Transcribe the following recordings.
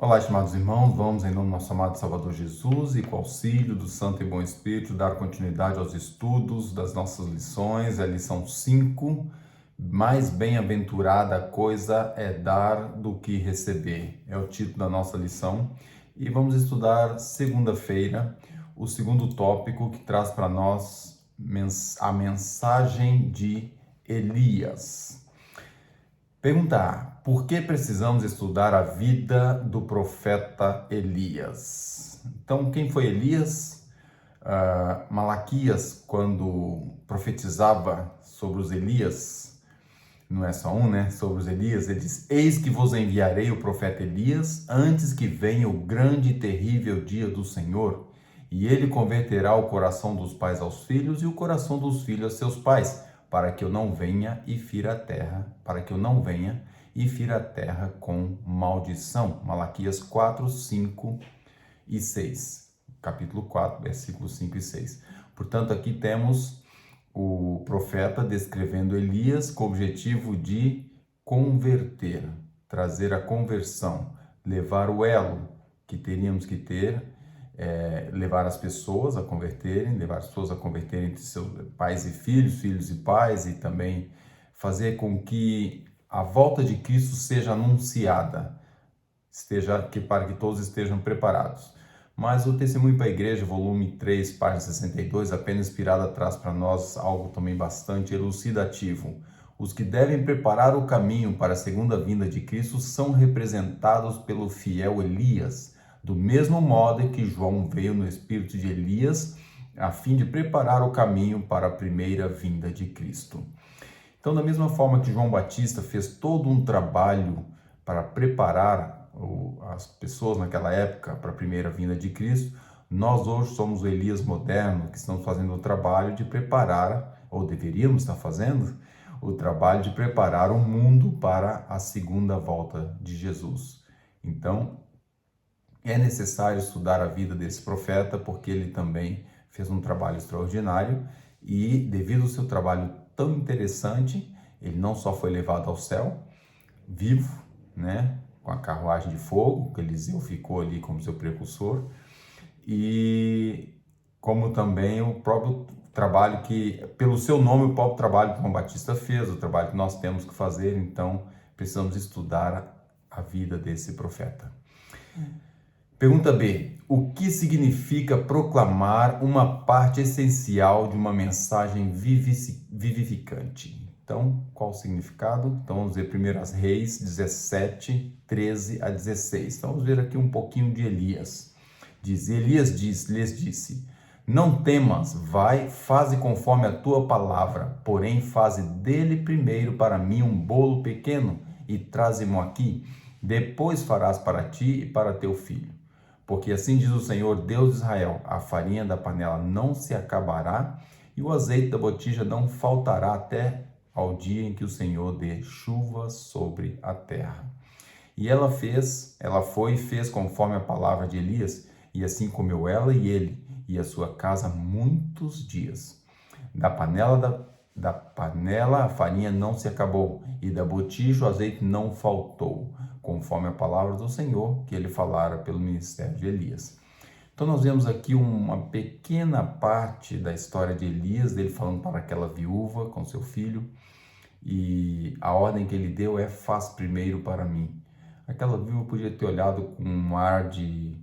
Olá, estimados irmãos, vamos em nome do nosso amado Salvador Jesus e com o auxílio do Santo e Bom Espírito dar continuidade aos estudos das nossas lições, a lição 5, mais bem-aventurada coisa é dar do que receber, é o título da nossa lição e vamos estudar segunda-feira o segundo tópico que traz para nós a mensagem de Elias. Pergunta A. Por que precisamos estudar a vida do profeta Elias? Então, quem foi Elias? Malaquias, quando profetizava sobre os Elias, não é só um, né? Sobre os Elias, ele diz: Eis que vos enviarei o profeta Elias, antes que venha o grande e terrível dia do Senhor, e ele converterá o coração dos pais aos filhos e o coração dos filhos a seus pais, para que eu não venha e fira a terra, com maldição. Malaquias 4, 5 e 6. Capítulo 4, versículos 5 e 6. Portanto, aqui temos o profeta descrevendo Elias com o objetivo de converter, trazer a conversão, levar o elo que teríamos que ter, levar as pessoas a converterem, entre seus pais e filhos, filhos e pais, e também fazer com que a volta de Cristo seja anunciada, para que todos estejam preparados. Mas o Testemunho para a Igreja, volume 3, página 62, apenas inspirada, traz para nós algo também bastante elucidativo. Os que devem preparar o caminho para a segunda vinda de Cristo são representados pelo fiel Elias, do mesmo modo que João veio no espírito de Elias, a fim de preparar o caminho para a primeira vinda de Cristo. Então, da mesma forma que João Batista fez todo um trabalho para preparar as pessoas naquela época para a primeira vinda de Cristo, nós hoje somos o Elias moderno, que estamos fazendo o trabalho de preparar, ou deveríamos estar fazendo, o trabalho de preparar o mundo para a segunda volta de Jesus. Então, é necessário estudar a vida desse profeta, porque ele também fez um trabalho extraordinário e, devido ao seu trabalho tão interessante, ele não só foi levado ao céu, vivo, né, com a carruagem de fogo, que Eliseu ficou ali como seu precursor, e como também o próprio trabalho que, pelo seu nome, o próprio trabalho que João Batista fez, o trabalho que nós temos que fazer. Então, precisamos estudar a vida desse profeta. Pergunta B. O que significa proclamar uma parte essencial de uma mensagem vivificante? Então, qual o significado? Então, vamos ver 1 Reis 17, 13 a 16. Então, vamos ver aqui um pouquinho de Elias. Elias lhes disse: Não temas, vai, faze conforme a tua palavra, porém faze dele primeiro para mim um bolo pequeno e traze-mo aqui. Depois farás para ti e para teu filho. Porque assim diz o Senhor, Deus de Israel: a farinha da panela não se acabará e o azeite da botija não faltará até ao dia em que o Senhor dê chuva sobre a terra. E ela foi e fez conforme a palavra de Elias, e assim comeu ela e ele e a sua casa muitos dias. Da panela a farinha não se acabou, e da botija o azeite não faltou, conforme a palavra do Senhor que ele falara pelo ministério de Elias. Então nós vemos aqui uma pequena parte da história de Elias, dele falando para aquela viúva com seu filho, e a ordem que ele deu é: faz primeiro para mim. Aquela viúva podia ter olhado com um ar de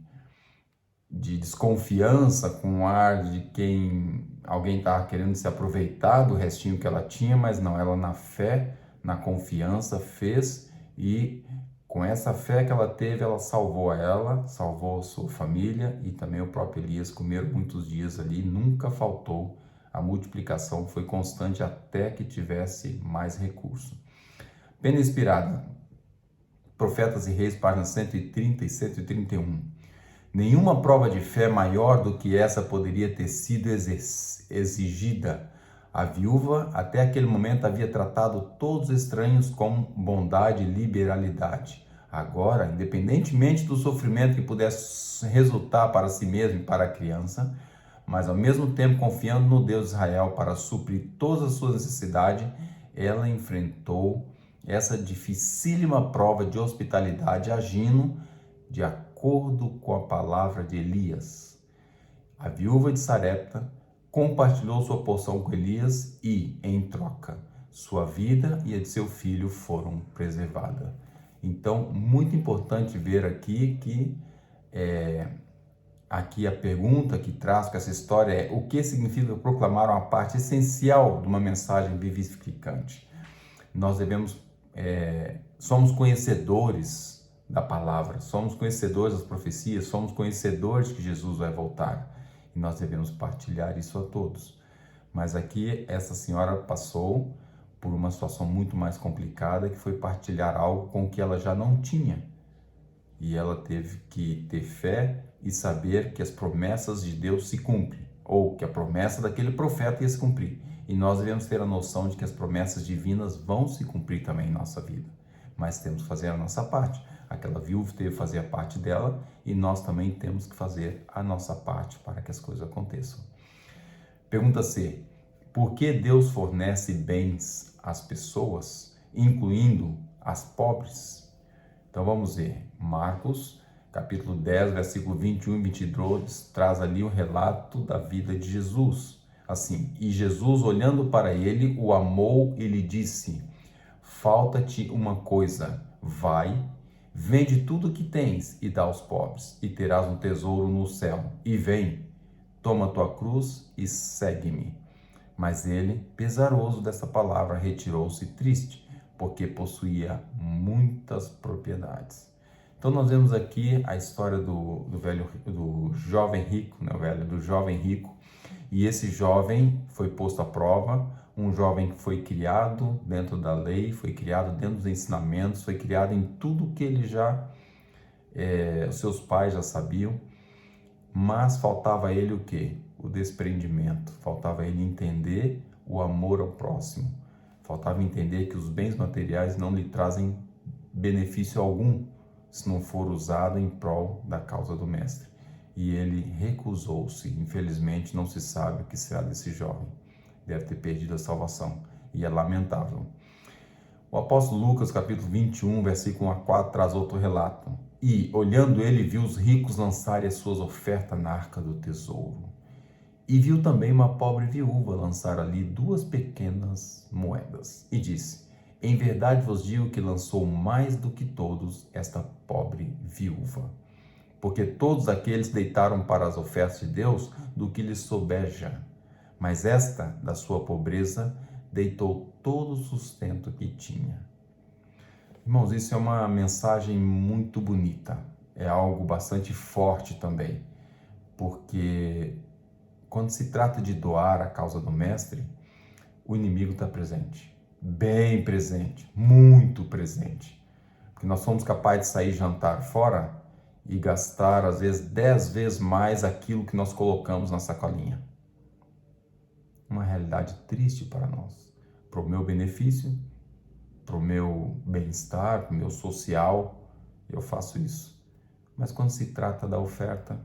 desconfiança, com um ar de quem alguém estava querendo se aproveitar do restinho que ela tinha, mas não, ela na fé, na confiança fez, e com essa fé que ela teve, ela salvou a sua família, e também o próprio Elias comeram muitos dias ali, nunca faltou, a multiplicação foi constante até que tivesse mais recurso. Pena inspirada, Profetas e Reis, páginas 130 e 131. Nenhuma prova de fé maior do que essa poderia ter sido exigida. A viúva, até aquele momento, havia tratado todos os estranhos com bondade e liberalidade. Agora, independentemente do sofrimento que pudesse resultar para si mesmo e para a criança, mas ao mesmo tempo confiando no Deus de Israel para suprir todas as suas necessidades, ela enfrentou essa dificílima prova de hospitalidade, agindo de acordo com a palavra de Elias. A viúva de Sarepta compartilhou sua porção com Elias e, em troca, sua vida e a de seu filho foram preservadas. Então, muito importante ver aqui que aqui a pergunta que traz com essa história é: o que significa proclamar uma parte essencial de uma mensagem vivificante? Nós somos conhecedores da palavra, somos conhecedores das profecias, somos conhecedores de que Jesus vai voltar e nós devemos partilhar isso a todos. Mas aqui essa senhora passou por uma situação muito mais complicada, que foi partilhar algo com que ela já não tinha. E ela teve que ter fé e saber que as promessas de Deus se cumprem, ou que a promessa daquele profeta ia se cumprir. E nós devemos ter a noção de que as promessas divinas vão se cumprir também em nossa vida. Mas temos que fazer a nossa parte. Aquela viúva teve que fazer a parte dela e nós também temos que fazer a nossa parte para que as coisas aconteçam. Pergunta C. Por que Deus fornece bens às pessoas, incluindo as pobres? Então vamos ver. Marcos, capítulo 10, versículo 21 e 22, traz ali o relato da vida de Jesus. Assim, e Jesus, olhando para ele, o amou e lhe disse: falta-te uma coisa, vai, vende tudo o que tens e dá aos pobres, e terás um tesouro no céu. E vem, toma tua cruz e segue-me. Mas ele, pesaroso dessa palavra, retirou-se triste, porque possuía muitas propriedades. Então nós vemos aqui a história do jovem rico, né? Do jovem rico. E esse jovem foi posto à prova, um jovem que foi criado dentro da lei, foi criado dentro dos ensinamentos, foi criado em tudo que ele os seus pais já sabiam, mas faltava a ele o quê? O desprendimento, faltava a ele entender o amor ao próximo, faltava entender que os bens materiais não lhe trazem benefício algum se não for usado em prol da causa do mestre. E ele recusou-se. Infelizmente, não se sabe o que será desse jovem. Deve ter perdido a salvação. E é lamentável. O apóstolo Lucas, capítulo 21, versículo 1 a 4, traz outro relato. E, olhando ele, viu os ricos lançarem as suas ofertas na arca do tesouro. E viu também uma pobre viúva lançar ali 2 pequenas moedas. E disse: em verdade vos digo que lançou mais do que todos esta pobre viúva. Porque todos aqueles deitaram para as ofertas de Deus do que lhes sobeja. Mas esta, da sua pobreza, deitou todo o sustento que tinha. Irmãos, isso é uma mensagem muito bonita. É algo bastante forte também. Porque quando se trata de doar a causa do mestre, o inimigo está presente. Bem presente, muito presente. Porque nós somos capazes de sair jantar fora e gastar, às vezes, 10 vezes mais aquilo que nós colocamos na sacolinha. Uma realidade triste para nós. Para o meu benefício, para o meu bem-estar, para o meu social, eu faço isso. Mas quando se trata da oferta,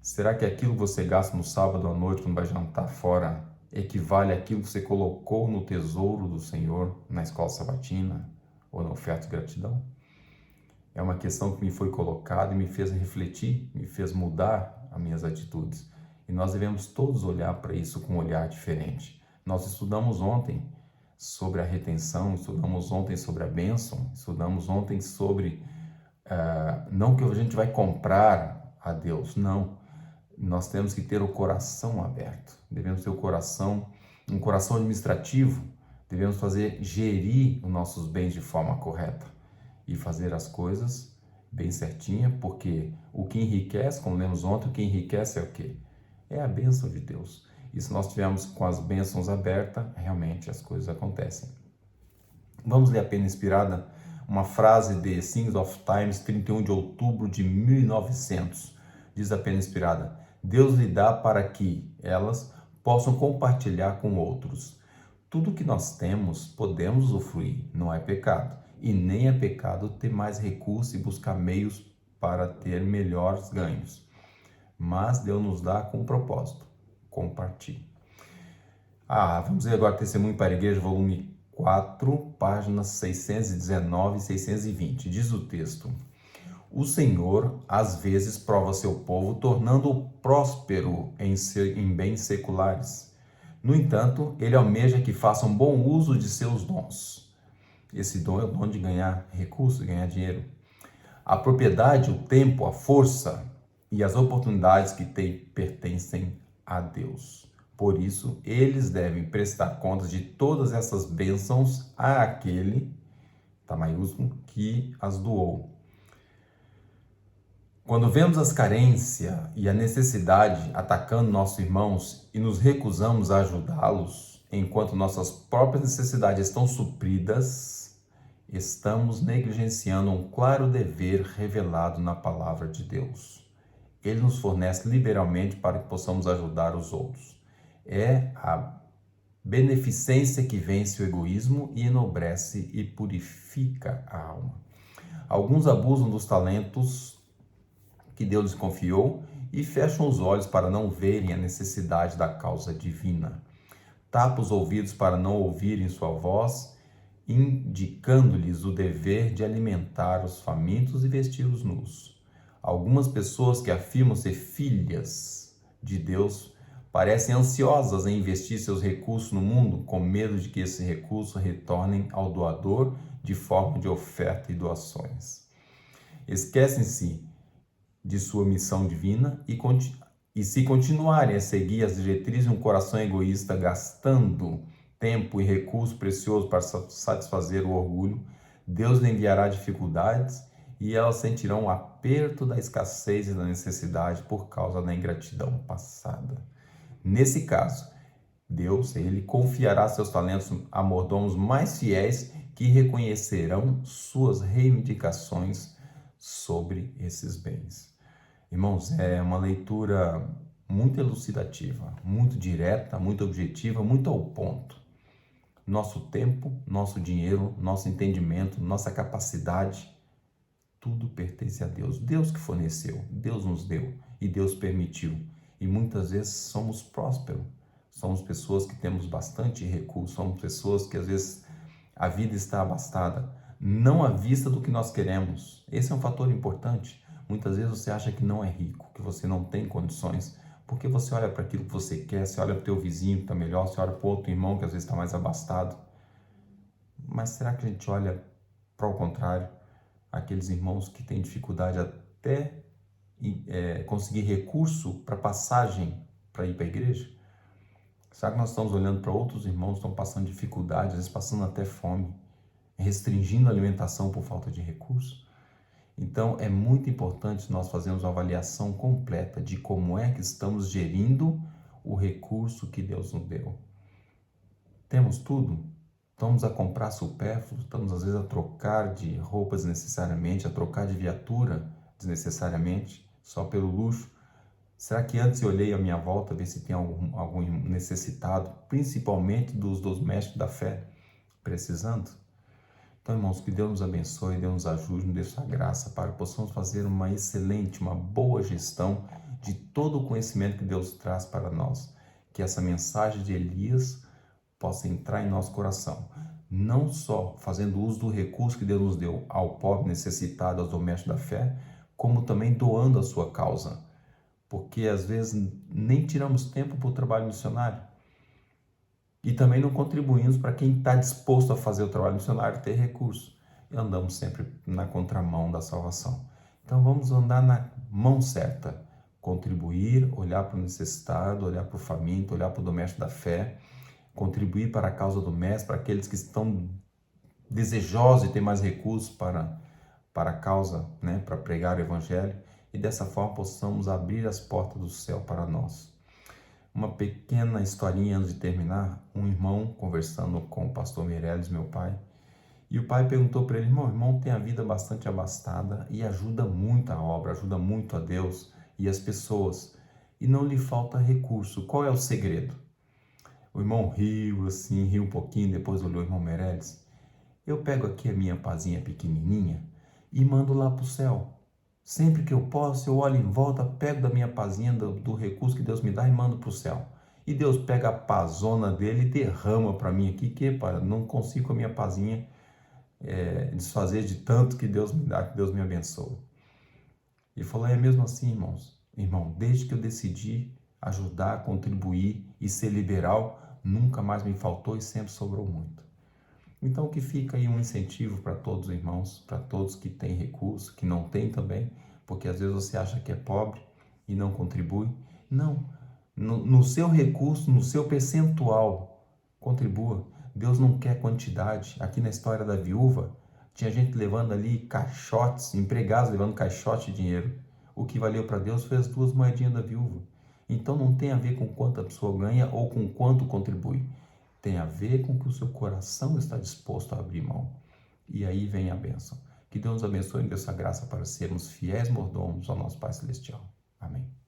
será que aquilo que você gasta no sábado à noite, quando vai jantar fora, equivale àquilo que você colocou no tesouro do Senhor, na escola sabatina ou na oferta de gratidão? É uma questão que me foi colocada e me fez refletir, me fez mudar as minhas atitudes. E nós devemos todos olhar para isso com um olhar diferente. Nós estudamos ontem sobre a retenção, estudamos ontem sobre a bênção, estudamos ontem sobre, não que a gente vai comprar a Deus, não. Nós temos que ter o coração aberto, devemos ter um coração administrativo, devemos gerir os nossos bens de forma correta e fazer as coisas bem certinha, porque o que enriquece, como lemos ontem, o que enriquece é o quê? É a bênção de Deus. E se nós tivermos com as bênçãos abertas, realmente as coisas acontecem. Vamos ler a Pena Inspirada, uma frase de Things of Times, 31 de outubro de 1900. Diz a Pena Inspirada: Deus lhe dá para que elas possam compartilhar com outros. Tudo que nós temos, podemos usufruir, não é pecado. E nem é pecado ter mais recursos e buscar meios para ter melhores ganhos. Mas Deus nos dá com um propósito: compartilhe. Vamos ver agora Testemunho para a Igreja, volume 4, páginas 619 e 620. Diz o texto: O Senhor, às vezes, prova seu povo, tornando-o próspero em bens seculares. No entanto, ele almeja que façam bom uso de seus dons. Esse dom é o dom de ganhar recursos, ganhar dinheiro. A propriedade, o tempo, a força e as oportunidades que têm pertencem a Deus. Por isso, eles devem prestar contas de todas essas bênçãos àquele, tá maiúsculo, que as doou. Quando vemos as carências e a necessidade atacando nossos irmãos e nos recusamos a ajudá-los, enquanto nossas próprias necessidades estão supridas, estamos negligenciando um claro dever revelado na palavra de Deus. Ele nos fornece liberalmente para que possamos ajudar os outros. É a beneficência que vence o egoísmo e enobrece e purifica a alma. Alguns abusam dos talentos que Deus lhes confiou e fecham os olhos para não verem a necessidade da causa divina. Tapa os ouvidos para não ouvirem sua voz, indicando-lhes o dever de alimentar os famintos e vestir os nus. Algumas pessoas que afirmam ser filhas de Deus parecem ansiosas em investir seus recursos no mundo, com medo de que esses recursos retornem ao doador de forma de oferta e doações. Esquecem-se de sua missão divina e se continuarem a seguir as diretrizes de um coração egoísta, gastando tempo e recurso precioso para satisfazer o orgulho, Deus lhe enviará dificuldades e elas sentirão o aperto da escassez e da necessidade por causa da ingratidão passada. Nesse caso, Deus, ele confiará seus talentos a mordomos mais fiéis que reconhecerão suas reivindicações sobre esses bens. Irmãos, é uma leitura muito elucidativa, muito direta, muito objetiva, muito ao ponto. Nosso tempo, nosso dinheiro, nosso entendimento, nossa capacidade, tudo pertence a Deus. Deus que forneceu, Deus nos deu e Deus permitiu. E muitas vezes somos prósperos, somos pessoas que temos bastante recurso, somos pessoas que às vezes a vida está abastada, não à vista do que nós queremos. Esse é um fator importante. Muitas vezes você acha que não é rico, que você não tem condições, porque você olha para aquilo que você quer, você olha para o teu vizinho que está melhor, você olha para o outro irmão que às vezes está mais abastado. Mas será que a gente olha para o contrário? Aqueles irmãos que têm dificuldade até conseguir recurso para passagem para ir para a igreja? Será que nós estamos olhando para outros irmãos que estão passando dificuldade, às vezes passando até fome, restringindo a alimentação por falta de recurso? Então, é muito importante nós fazermos uma avaliação completa de como é que estamos gerindo o recurso que Deus nos deu. Temos tudo? Estamos a comprar supérfluo? Estamos, às vezes, a trocar de roupas desnecessariamente, a trocar de viatura desnecessariamente, só pelo luxo? Será que antes eu olhei à minha volta, ver se tem algum necessitado, principalmente dos mestres da fé, precisando? Então, irmãos, que Deus nos abençoe, Deus nos ajude, nos dê sua graça para que possamos fazer uma excelente, uma boa gestão de todo o conhecimento que Deus traz para nós. Que essa mensagem de Elias possa entrar em nosso coração, não só fazendo uso do recurso que Deus nos deu ao pobre necessitado, aos domésticos da fé, como também doando a sua causa, porque às vezes nem tiramos tempo para o trabalho missionário. E também não contribuímos para quem está disposto a fazer o trabalho missionário ter recurso. E andamos sempre na contramão da salvação. Então vamos andar na mão certa. Contribuir, olhar para o necessitado, olhar para o faminto, olhar para o doméstico da fé. Contribuir para a causa do mestre, para aqueles que estão desejosos de ter mais recursos para a causa, para pregar o evangelho. E dessa forma possamos abrir as portas do céu para nós. Uma pequena historinha antes de terminar. Um irmão conversando com o pastor Meirelles, meu pai, e o pai perguntou para ele: irmão tem a vida bastante abastada e ajuda muito a obra, ajuda muito a Deus e as pessoas, e não lhe falta recurso, qual é o segredo? O irmão riu assim, riu um pouquinho, depois olhou o irmão Meirelles: eu pego aqui a minha pazinha pequenininha e mando lá para o céu. Sempre que eu posso, eu olho em volta, pego da minha pazinha, do recurso que Deus me dá e mando para o céu. E Deus pega a pazona dele e derrama para mim aqui, não consigo com a minha pazinha desfazer de tanto que Deus me dá, que Deus me abençoa. Ele falou, é mesmo assim, irmãos? Irmão, desde que eu decidi ajudar, contribuir e ser liberal, nunca mais me faltou e sempre sobrou muito. Então que fica aí um incentivo para todos os irmãos, para todos que têm recurso, que não têm também, porque às vezes você acha que é pobre e não contribui. Não, no seu recurso, no seu percentual, contribua. Deus não quer quantidade. Aqui na história da viúva, tinha gente levando ali caixotes, empregados levando caixote de dinheiro. O que valeu para Deus foi as 2 moedinhas da viúva. Então não tem a ver com quanto a pessoa ganha ou com quanto contribui. Tem a ver com que o seu coração está disposto a abrir mão. E aí vem a bênção. Que Deus nos abençoe e dê essa graça para sermos fiéis mordomos ao nosso Pai Celestial. Amém.